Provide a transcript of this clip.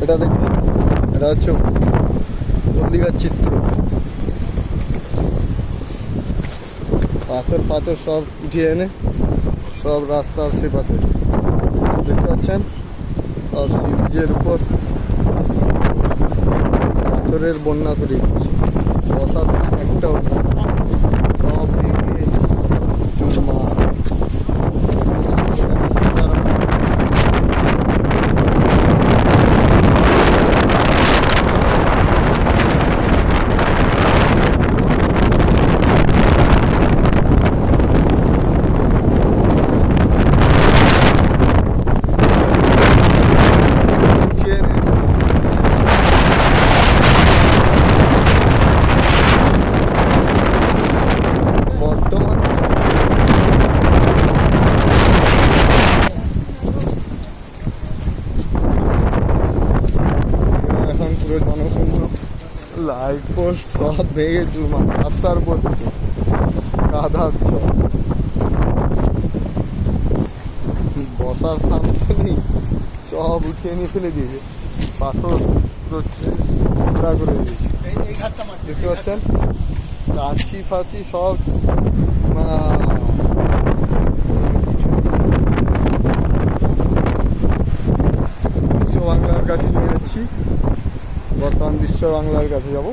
এটা দেখুন, এটা হচ্ছে হলদিঘাট চিত্র। পাথর পাথর সব উঠিয়ে এনে সব রাস্তার আশেপাশে দেখতে পাচ্ছেন। আর সি ব্রিজের উপর পাথরের বন্যা করে দিচ্ছে, বসার একটাও না, সব ভেঙে চুরমার। জনশূন্য, লাইট পোস্ট সব ভেঙে চুরমার, রাস্তার উপর কাদার বসার থামতে নেই, সব উঠিয়ে নিয়ে ফেলে দিয়েছে, পাথর করে দিয়েছে। দেখতে পাচ্ছেন কাছি ফাছি সব বিশ্ব বাংলার কাছে নিয়ে যাচ্ছি। বর্তমান বিশ্ব বাংলার কাছে যাব।